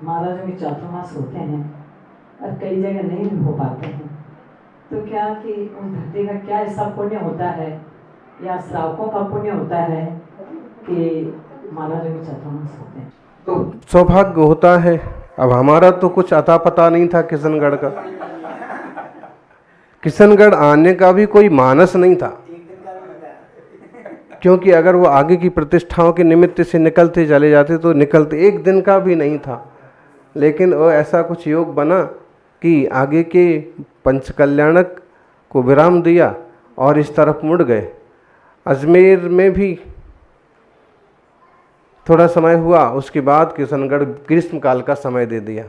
महाराजों के चातुर्मास होते हैं और कई जगह नहीं भी हो पाते हैं, तो क्या कि उस धरती का क्या ऐसा पुण्य होता है या श्रावकों का पुण्य होता है कि महाराजों के चातुर्मास होते हैं? तो सौभाग्य होता है। अब हमारा तो कुछ अता पता नहीं था किशनगढ़ का, किशनगढ़ आने का भी कोई मानस नहीं था, क्योंकि अगर वो आगे की प्रतिष्ठाओं के निमित्त से निकलते चले जाते तो निकलते, एक दिन का भी नहीं था। लेकिन वो ऐसा कुछ योग बना कि आगे के पंचकल्याणक को विराम दिया और इस तरफ मुड़ गए। अजमेर में भी थोड़ा समय हुआ, उसके बाद किशनगढ़ ग्रीष्म काल का समय दे दिया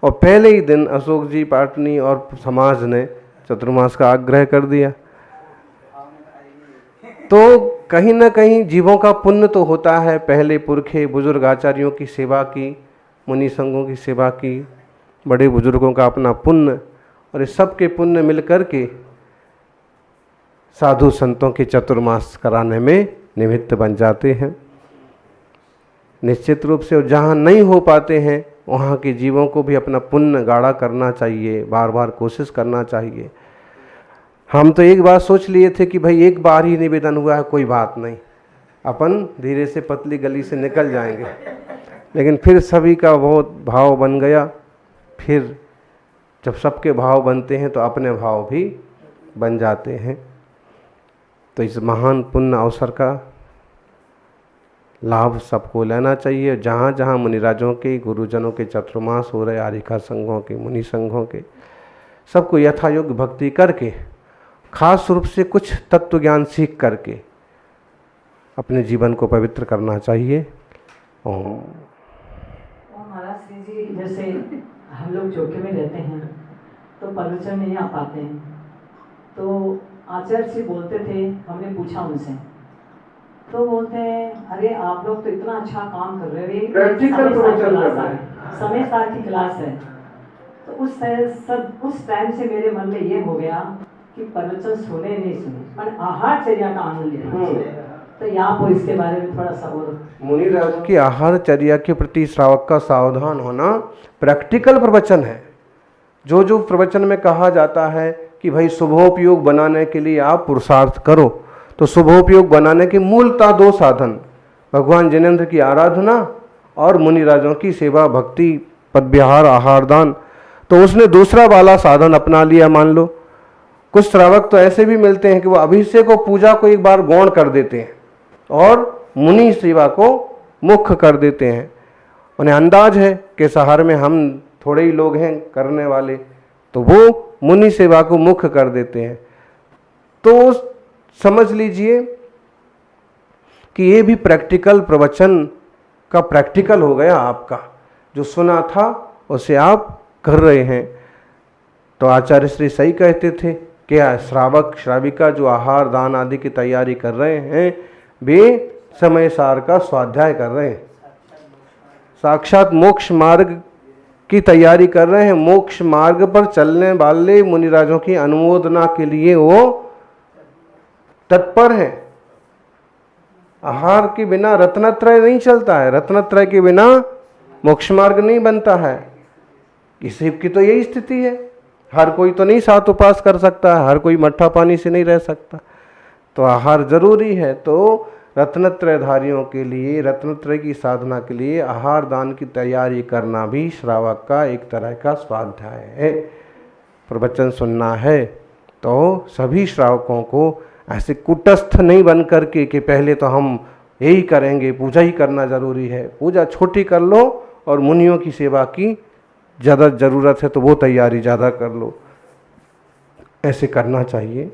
और पहले ही दिन अशोक जी पाटनी और समाज ने चतुर्मास का आग्रह कर दिया। तो कहीं ना कहीं जीवों का पुण्य तो होता है, पहले पुरखे बुजुर्ग आचार्यों की सेवा की, मुनि संघों की सेवा की, बड़े बुजुर्गों का अपना पुण्य, और इस सब के पुण्य मिल करके साधु संतों के चतुर्मास कराने में निमित्त बन जाते हैं निश्चित रूप से। और जहाँ नहीं हो पाते हैं वहाँ के जीवों को भी अपना पुण्य गाढ़ा करना चाहिए, बार बार कोशिश करना चाहिए। हम तो एक बार सोच लिए थे कि भाई एक बार ही निवेदन हुआ है, कोई बात नहीं, अपन धीरे से पतली गली से निकल जाएंगे, लेकिन फिर सभी का बहुत भाव बन गया। फिर जब सबके भाव बनते हैं तो अपने भाव भी बन जाते हैं। तो इस महान पुण्य अवसर का लाभ सबको लेना चाहिए। जहाँ जहाँ मुनिराजों के, गुरुजनों के चतुर्मास हो रहे, आरिका संघों के, मुनि संघों के, सबको यथायोग्य भक्ति करके, खास रूप से कुछ तत्व ज्ञान सीख करके अपने जीवन को पवित्र करना चाहिए। ओम। महाराज श्री जी, जैसे हम लोग चौके में रहते हैं तो प्रवचन नहीं आ पाते हैं, तो आचार्य जी बोलते थे, हमने पूछा उनसे, तो बोलते हैं अरे आप लोग तो इतना अच्छा काम कर रहे हो, समय सार की क्लास है। तो उस टाइम से मेरे मन में ये हो गया कि प्रवचन सुने नहीं सुने, पर आहारचर्या का आनंद लेना चाहिए। तो यहाँ पर इसके बारे में थोड़ा सा और मुनिराज की आहारचर्या के प्रति श्रावक का सावधान होना प्रैक्टिकल प्रवचन है। जो जो प्रवचन में कहा जाता है कि भाई शुभोपयोग बनाने के लिए आप पुरुषार्थ करो, तो शुभोपयोग बनाने के मूलतः दो साधन, भगवान जिनेंद्र की आराधना और मुनिराजों की सेवा भक्ति पदविहार आहार दान। तो उसने दूसरा वाला साधन अपना लिया। मान लो कुछ श्रावक तो ऐसे भी मिलते हैं कि वो अभिषेक और पूजा को एक बार गौण कर देते हैं और मुनि सेवा को मुख्य कर देते हैं। उन्हें अंदाज है कि शहर में हम थोड़े ही लोग हैं करने वाले, तो वो मुनि सेवा को मुख्य कर देते हैं। तो समझ लीजिए कि ये भी प्रैक्टिकल प्रवचन का प्रैक्टिकल हो गया आपका, जो सुना था उसे आप कर रहे हैं। तो आचार्य श्री सही कहते थे कि श्रावक श्राविका जो आहार दान आदि की तैयारी कर रहे हैं, वे समय सार का स्वाध्याय कर रहे हैं, साक्षात मोक्ष मार्ग की तैयारी कर रहे हैं। मोक्ष मार्ग पर चलने वाले मुनिराजों की अनुमोदना के लिए वो तत्पर हैं। आहार के बिना रत्नत्रय नहीं चलता है, रत्नत्रय के बिना मोक्ष मार्ग नहीं बनता है। किसी की तो यही स्थिति है, हर कोई तो नहीं सात उपास कर सकता है, हर कोई मट्ठा पानी से नहीं रह सकता, तो आहार जरूरी है। तो रत्नत्रयधारियों के लिए, रत्नत्रय की साधना के लिए आहार दान की तैयारी करना भी श्रावक का एक तरह का स्वाध्याय है। प्रवचन सुनना है तो सभी श्रावकों को ऐसे कुटस्थ नहीं बन करके कि पहले तो हम यही करेंगे, पूजा ही करना जरूरी है, पूजा छोटी कर लो और मुनियों की सेवा की ज़्यादा ज़रूरत है तो वो तैयारी ज़्यादा कर लो, ऐसे करना चाहिए।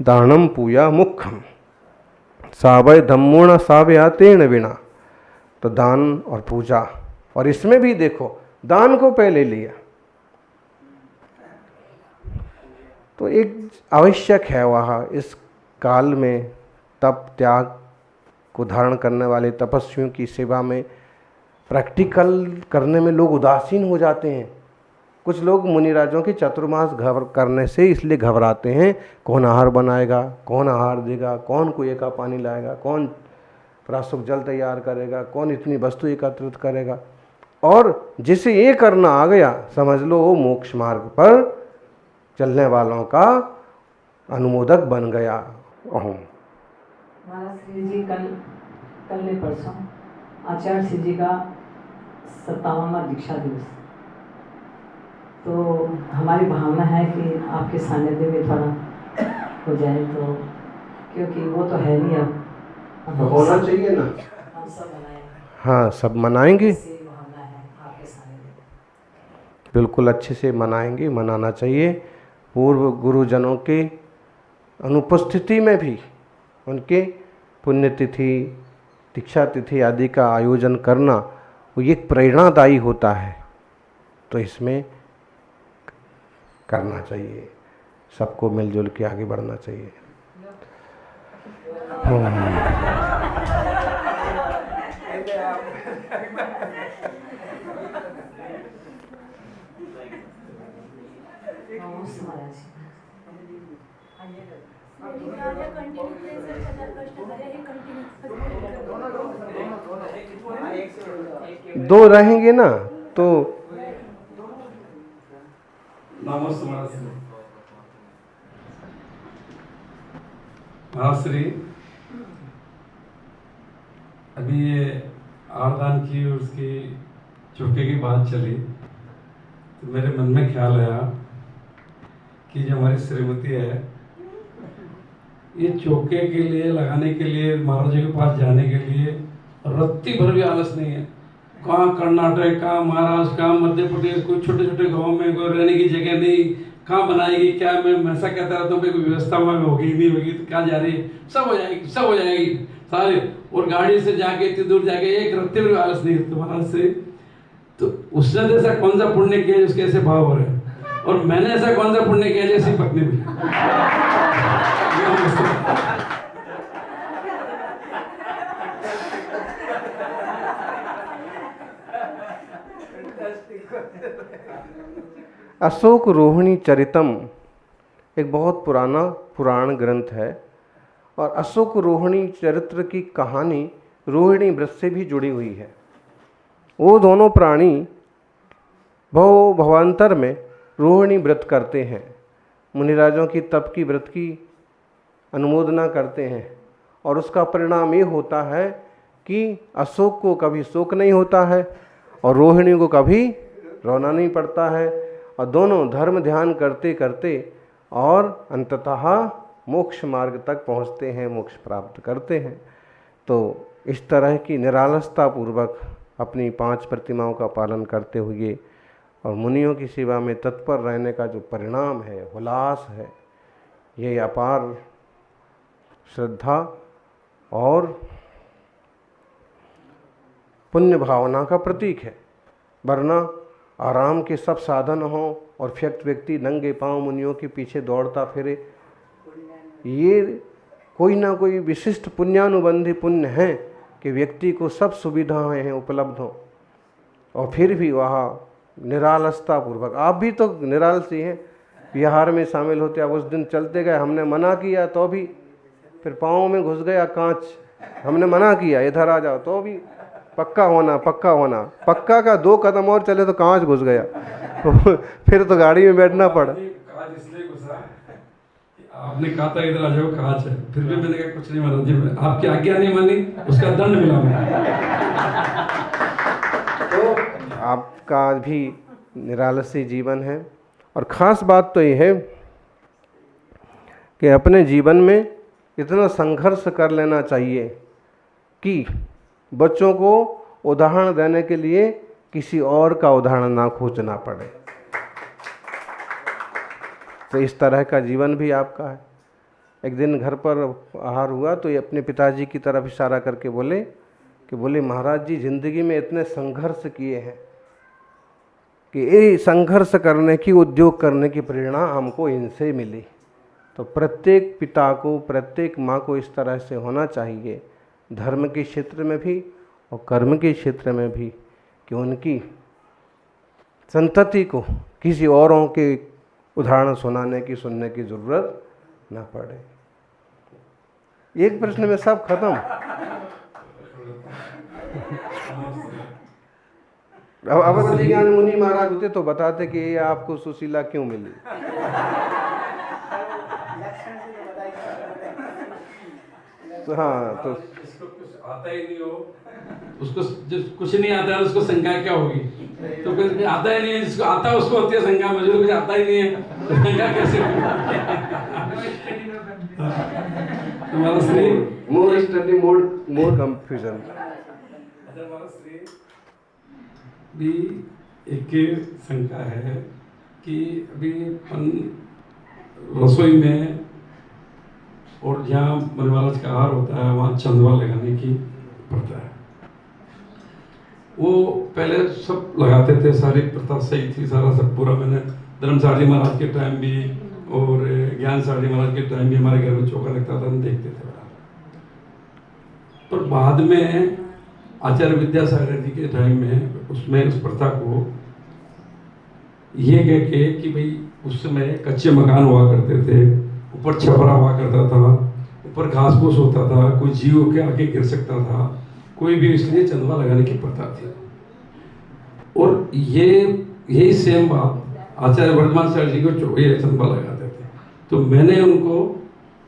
दानम पूया मुख्यम सावय धम्मोण सावयातेन विना। तो दान और पूजा, और इसमें भी देखो दान को पहले लिया तो एक आवश्यक है वहाँ इस काल में तप त्याग को धारण करने वाले तपस्वियों की सेवा में प्रैक्टिकल करने में लोग उदासीन हो जाते हैं। कुछ लोग मुनिराजों की चतुर्मास करने से इसलिए घबराते हैं, कौन आहार बनाएगा, कौन आहार देगा, कौन कुएं का पानी लाएगा, कौन प्राशुक जल तैयार करेगा, कौन इतनी वस्तु एकत्रित करेगा। और जिसे ये करना आ गया, समझ लो वो मोक्ष मार्ग पर चलने वालों का अनुमोदक बन गया। ओम। महाराज श्री जी कल ने परसों आचार्य श्री जी का 57वां दीक्षा दिवस, तो हमारी भावना है कि आपके सानिध्य में थोड़ा हो जाए, तो क्योंकि वो तो है नहीं अब, होना चाहिए ना, हम सब मनाएं। हाँ सब मनाएंगे, ऐसी भावना है आपके सानिध्य में। बिल्कुल अच्छे से मनाएंगे, मनाना चाहिए। पूर्व गुरुजनों के अनुपस्थिति में भी उनके पुण्यतिथि, दीक्षा तिथि आदि का आयोजन करना वो एक प्रेरणादायी होता है, तो इसमें करना चाहिए, सबको मिलजुल के आगे बढ़ना चाहिए। दो रहेंगे ना तो नमस्ते महाश्री। अभी ये आरदान की और उसकी चौके की बात चली तो मेरे मन में ख्याल आया कि जो हमारी श्रीमती है, ये चौके के लिए लगाने के लिए महाराज जी के पास जाने के लिए रत्ती भर भी आलस नहीं है। कहाँ कर्नाटक, कहाँ महाराष्ट्र, कहाँ मध्य प्रदेश, कोई छोटे छोटे गांव में कोई रहने की जगह नहीं, कहाँ बनाएगी क्या। मैं हमेशा कहता रहता हूँ कोई व्यवस्था वहाँ होगी नहीं होगी तो क्या जा रही है, सब हो जाएगी, सब हो जाएगी सारे। और गाड़ी से जाके इतनी दूर जाके एक रत्ती भर भी आलस नहीं है महाराज से। तो उसने ऐसा कौन सा पुण्य किया जिसके ऐसे भाव हो रहे हैं, और मैंने ऐसा कौन सा पुण्य किया जैसी पत्नी भी। अशोक रोहिणी चरितम एक बहुत पुराना पुराण ग्रंथ है, और अशोक रोहिणी चरित्र की कहानी रोहिणी व्रत से भी जुड़ी हुई है। वो दोनों प्राणी भवांतर में रोहिणी व्रत करते हैं, मुनिराजों की तप की व्रत की अनुमोदना करते हैं, और उसका परिणाम ये होता है कि अशोक को कभी शोक नहीं होता है और रोहिणी को कभी रोना नहीं पड़ता है, और दोनों धर्म ध्यान करते करते और अंततः मोक्ष मार्ग तक पहुँचते हैं, मोक्ष प्राप्त करते हैं। तो इस तरह की निरालसता पूर्वक अपनी 5 प्रतिमाओं का पालन करते हुए और मुनियों की सेवा में तत्पर रहने का जो परिणाम है, उल्लास है, ये अपार श्रद्धा और पुण्य भावना का प्रतीक है। वरना आराम के सब साधन हों और व्यक्ति नंगे पांव मुनियों के पीछे दौड़ता फिरे, ये कोई ना कोई विशिष्ट पुण्यानुबंधी पुण्य है कि व्यक्ति को सब सुविधाएं हैं उपलब्ध हों, और फिर भी वह निरालसता पूर्वक, आप भी तो निरालसी हैं, विहार में शामिल होते। अब उस दिन चलते गए, हमने मना किया तो भी फिर पाँव में घुस गया कांच, हमने मना किया इधर आ जाओ तो भी पक्का होना पक्का होना, पक्का का 2 कदम और चले तो कांच घुस गया। तो फिर तो गाड़ी में बैठना पड़ा। कांच इसलिए घुसा, आपने कहा था इधर आ जाओ कांच है, फिर भी मैंने कहा कुछ नहीं माना जी, आपकी आज्ञा नहीं मानी, उसका दंड मिला मुझे। तो आपका भी निरालसी जीवन है, और ख़ास बात तो ये है कि अपने जीवन में इतना संघर्ष कर लेना चाहिए कि बच्चों को उदाहरण देने के लिए किसी और का उदाहरण ना खोजना पड़े। तो इस तरह का जीवन भी आपका है। एक दिन घर पर आहार हुआ तो ये अपने पिताजी की तरफ इशारा करके बोले महाराज जी ज़िंदगी में इतने संघर्ष किए हैं कि ये संघर्ष करने की, उद्योग करने की प्रेरणा हमको इनसे मिली। तो प्रत्येक पिता को, प्रत्येक माँ को इस तरह से होना चाहिए, धर्म के क्षेत्र में भी और कर्म के क्षेत्र में भी, कि उनकी संतति को किसी औरों के उदाहरण सुनने की ज़रूरत न पड़े। एक प्रश्न में सब खत्म। अब अवधि ज्ञान मुनि महाराज होते तो बताते कि ये आपको सुशीला क्यों मिली। तो हाँ, तो जिसको कुछ आता ही नहीं हो, उसको जब कुछ नहीं आता है उसको शंका क्या होगी? तो कुछ आता ही नहीं है, जिसको आता है उसको होती है शंका, मुझे तो कुछ आता ही नहीं है तो शंका कैसे हमारा Shri more study more confusion. हमारा श्री भी एक शंका है कि अभी अपन रसोई में और जहाँ मन महाराज का आहार होता है वहाँ चंदवा लगाने की प्रथा है। वो पहले सब लगाते थे, सारी प्रथा सही थी, सारा सब पूरा। मैंने धर्मसार जी महाराज के टाइम भी और ज्ञान सार जी महाराज के टाइम भी हमारे घर में चौका लगता था, हम देखते थे। पर बाद में आचार्य विद्यासागर जी के टाइम में उसमें उस प्रथा को ये कह के कि भाई उस समय कच्चे मकान हुआ करते थे, ऊपर छपरा हुआ करता था, ऊपर घास फूस होता था, कोई जीव के आके गिर सकता था कोई भी, इसलिए चंदवा लगाने की प्रथा थी। और यही सेम बात आचार्य वर्धमान सर जी को ये चंदवा लगाते थे। तो मैंने उनको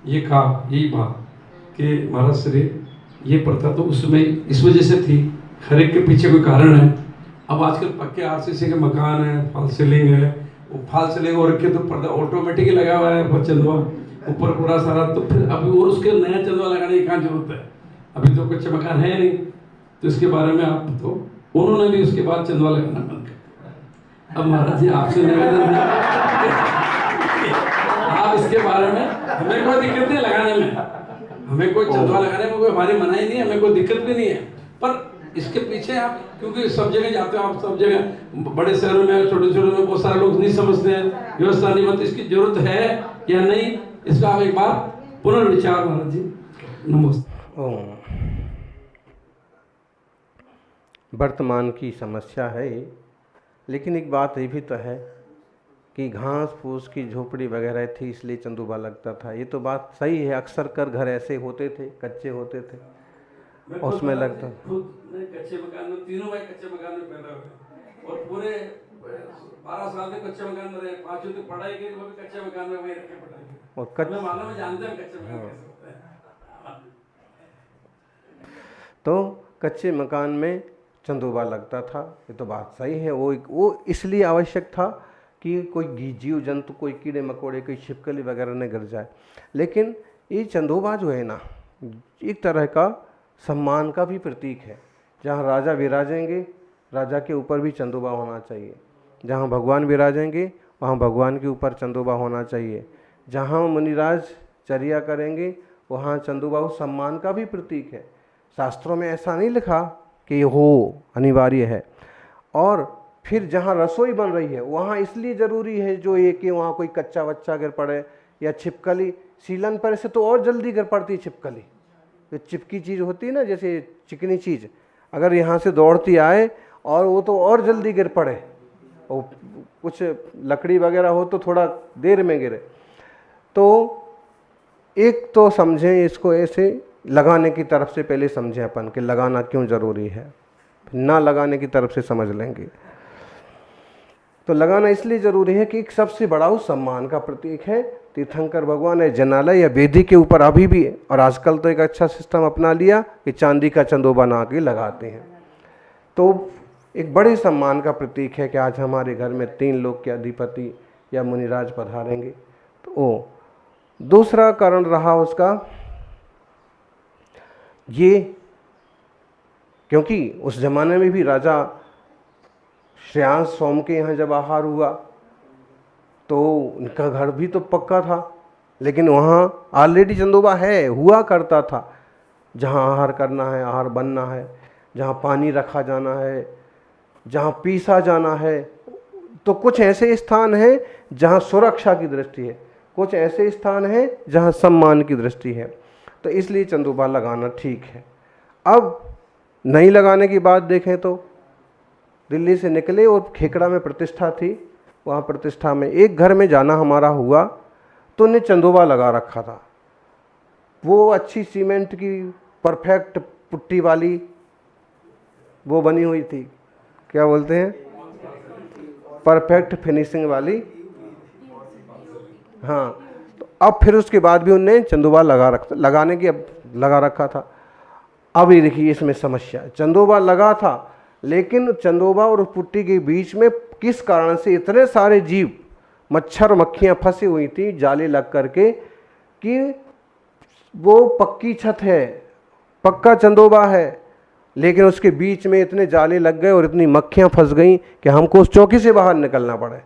ये कहा यही बात कि महाराज श्री ये प्रथा तो उसमें इस वजह से थी, हर एक के पीछे कोई कारण है। अब आजकल पक्के आरसीसी के मकान है, फॉल सीलिंग है, वो फॉल सीलिंग और रखे तो पर्दा ऑटोमेटिक ही लगा हुआ है चंदवा ऊपर पूरा सारा। तो फिर अभी और उसके नया चंदवा लगाने की कहाँ जरूरत है? अभी तो कच्चे मकान है नहीं, तो इसके बारे में आप तो उन्होंने भी उसके बाद चंदवा लगाना बंद कर दिया। अब महाराज जी आपसे निवेदन है आप इसके बारे में, हमें कोई दिक्कत नहीं लगाने में, हमें कोई चंदवा लगाने में कोई हमारी मनाही नहीं है, हमें कोई दिक्कत भी नहीं है। पर इसके पीछे आप, क्योंकि सब जगह जाते हो आप, सब जगह बड़े शहरों में छोटे शहरों में बहुत सारे लोग नहीं समझते हैं, व्यवस्था नहीं बनती, इसकी जरूरत है या नहीं, इसका आप एक बार पुनर्विचार महाराज जी। नमस्ते। वर्तमान की समस्या है, लेकिन एक बात ये भी तो है कि घास फूस की झोपड़ी वगैरह थी इसलिए चंदुबा लगता था। ये तो बात सही है, अक्सर कर घर ऐसे होते थे, कच्चे होते थे, उसमें लगता। कच्चे मकान में, तीनों भाई कच्चे मकान में पैदा हुए और पूरे 12 साल में कच्चे मकान में रहे, 5 तक पढ़ाई की वो भी कच्चे मकान में वही रखे पढ़ाई। और कच्चे मालूम में जानते हैं कच्चे मकान कैसे होते हैं। तो कच्चे मकान में चंदोबा लगता था, ये तो बात सही है। वो इसलिए आवश्यक था कि कोई जीव जंतु, कोई कीड़े मकोड़े, कोई छिपकली वगैरह न गिर जाए। लेकिन ये चंदोबा जो है ना, एक तरह का सम्मान का भी प्रतीक है। जहाँ राजा विराजेंगे, राजा के ऊपर भी चंदोबा होना चाहिए। जहाँ भगवान विराजेंगे वहाँ भगवान के ऊपर चंदोबा होना चाहिए। जहाँ मुनिराज चर्या करेंगे वहाँ चंदोबा उस सम्मान का भी प्रतीक है। शास्त्रों में ऐसा नहीं लिखा कि ये हो अनिवार्य है। और फिर जहाँ रसोई बन रही है वहाँ इसलिए ज़रूरी है जो ये कि वहाँ कोई कच्चा बच्चा गिर पड़े या छिपकली, सीलन पर से तो और जल्दी गिर पड़ती है छिपकली। जो चिपकी चीज़ होती है ना, जैसे चिकनी चीज़, अगर यहाँ से दौड़ती आए और वो तो और जल्दी गिर पड़े, और कुछ लकड़ी वगैरह हो तो थोड़ा देर में गिरे। तो एक तो समझें इसको ऐसे, लगाने की तरफ से पहले समझें अपन कि लगाना क्यों ज़रूरी है, ना लगाने की तरफ से समझ लेंगे। तो लगाना इसलिए ज़रूरी है कि एक सबसे बड़ा उस सम्मान का प्रतीक है। तीर्थंकर भगवान है जनालय या वेदी के ऊपर अभी भी है, और आजकल तो एक अच्छा सिस्टम अपना लिया कि चांदी का चंदोबा बना के लगाते हैं। तो एक बड़े सम्मान का प्रतीक है कि आज हमारे घर में 3 लोग के अधिपति या मुनिराज पधारेंगे। तो दूसरा कारण रहा उसका ये, क्योंकि उस जमाने में भी राजा श्रेयांश सोम के यहाँ जब आहार हुआ तो उनका घर भी तो पक्का था, लेकिन वहाँ ऑलरेडी चंदोबा है, हुआ करता था। जहाँ आहार करना है, आहार बनना है, जहाँ पानी रखा जाना है, जहाँ पीसा जाना है, तो कुछ ऐसे स्थान हैं जहाँ सुरक्षा की दृष्टि है, कुछ ऐसे स्थान हैं जहाँ सम्मान की दृष्टि है। तो इसलिए चंदोबा लगाना ठीक है। अब नहीं लगाने की बात देखें तो दिल्ली से निकले और खेकड़ा में प्रतिष्ठा थी, वहाँ प्रतिष्ठा में एक घर में जाना हमारा हुआ तो उन्हें चंदोबा लगा रखा था। वो अच्छी सीमेंट की परफेक्ट पुट्टी वाली वो बनी हुई थी, क्या बोलते हैं, परफेक्ट फिनिशिंग वाली। हाँ, तो अब फिर उसके बाद भी उनने चंदोबा लगाने की अब लगा रखा था। अब ये देखिए इसमें समस्या, चंदोबा लगा था लेकिन चंदोबा और पुट्टी के बीच में किस कारण से इतने सारे जीव, मच्छर मक्खियाँ फंसी हुई थी जाले लग करके, कि वो पक्की छत है, पक्का चंदोबा है, लेकिन उसके बीच में इतने जाले लग गए और इतनी मक्खियाँ फंस गई कि हमको उस चौकी से बाहर निकलना पड़े।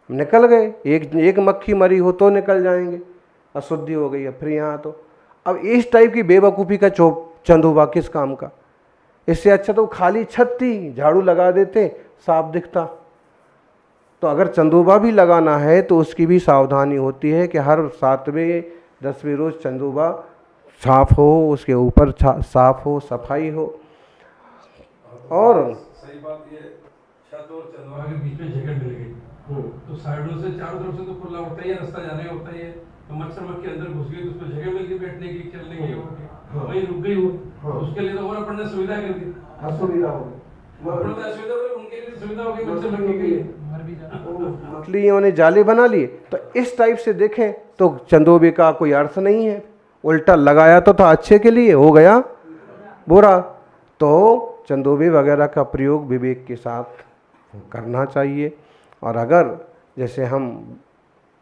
निकल गए, एक मक्खी मरी हो तो निकल जाएंगे, अशुद्धि हो गई है फिर यहाँ तो। अब इस टाइप की बेवकूफ़ी का चंदोबा किस काम का। इससे अच्छा तो खाली छत थी, झाड़ू लगा देते, साफ दिखता। तो अगर चंदोबा भी लगाना है तो उसकी भी सावधानी होती है कि हर 7वें 10वें रोज़ चंदोबा साफ हो, उसके ऊपर साफ हो, सफाई हो। और सही बात ये, छत और चंदवा के बीच में जगह मिल गई तो साइडों से चारों तरफ से तो खुला होता ही है, रास्ता जाने का होता ही है, तो मच्छर मक्खी अंदर घुस गई तो उसको जगह मिल गई बैठने की, चलने की, वहीं रुक गई हो, उसके लिए तो और अपन ने सुविधा कर दी, असुविधा हो गई, उनके लिए सुविधा हो गई, मच्छर मक्खी के लिए मछलियों ने जाले बना लिए। तो इस टाइप से देखें तो चंदोबे का कोई अर्थ नहीं है, उल्टा लगाया तो था अच्छे के लिए, हो गया बुरा। तो चंदोबे वगैरह का प्रयोग विवेक के साथ करना चाहिए। और अगर जैसे हम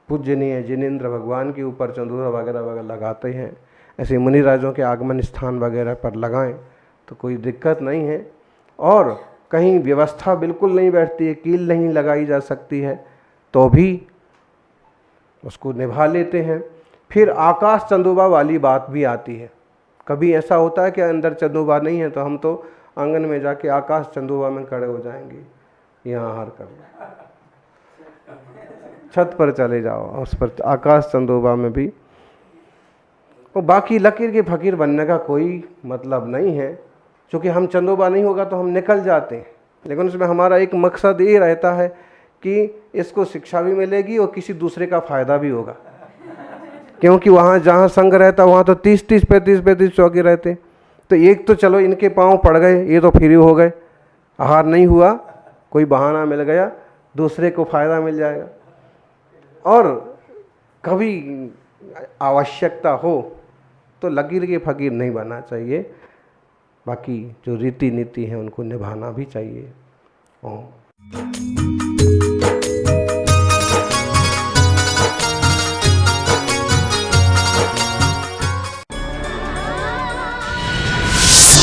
पूजनीय जिनेंद्र भगवान के ऊपर चंदोबा वगैरह वगैरह लगाते हैं, ऐसे मुनि राजों के आगमन स्थान वगैरह पर लगाएं तो कोई दिक्कत नहीं है। और कहीं व्यवस्था बिल्कुल नहीं बैठती है, कील नहीं लगाई जा सकती है, तो भी उसको निभा लेते हैं। फिर आकाश चंदोबा वाली बात भी आती है। कभी ऐसा होता है कि अंदर चंदोबा नहीं है तो हम तो आंगन में जाके आकाश चंदोबा में खड़े हो जाएंगे, यहाँ हार कर छत पर चले जाओ, उस पर आकाश चंदोबा में भी। और बाकी लकीर के फकीर बनने का कोई मतलब नहीं है, क्योंकि हम चंदोबा नहीं होगा तो हम निकल जाते हैं। लेकिन उसमें हमारा एक मकसद ये रहता है कि इसको शिक्षा भी मिलेगी और किसी दूसरे का फ़ायदा भी होगा, क्योंकि वहाँ जहाँ संघ रहता वहाँ तो 30-30 35-35 चौकी रहते। तो एक तो चलो इनके पाँव पड़ गए, ये तो फ्री हो गए, आहार नहीं हुआ, कोई बहाना मिल गया, दूसरे को फ़ायदा मिल जाएगा। और कभी आवश्यकता हो तो लकीर के फकीर नहीं बनना चाहिए, बाकी जो रीति नीति है उनको निभाना भी चाहिए। ओम।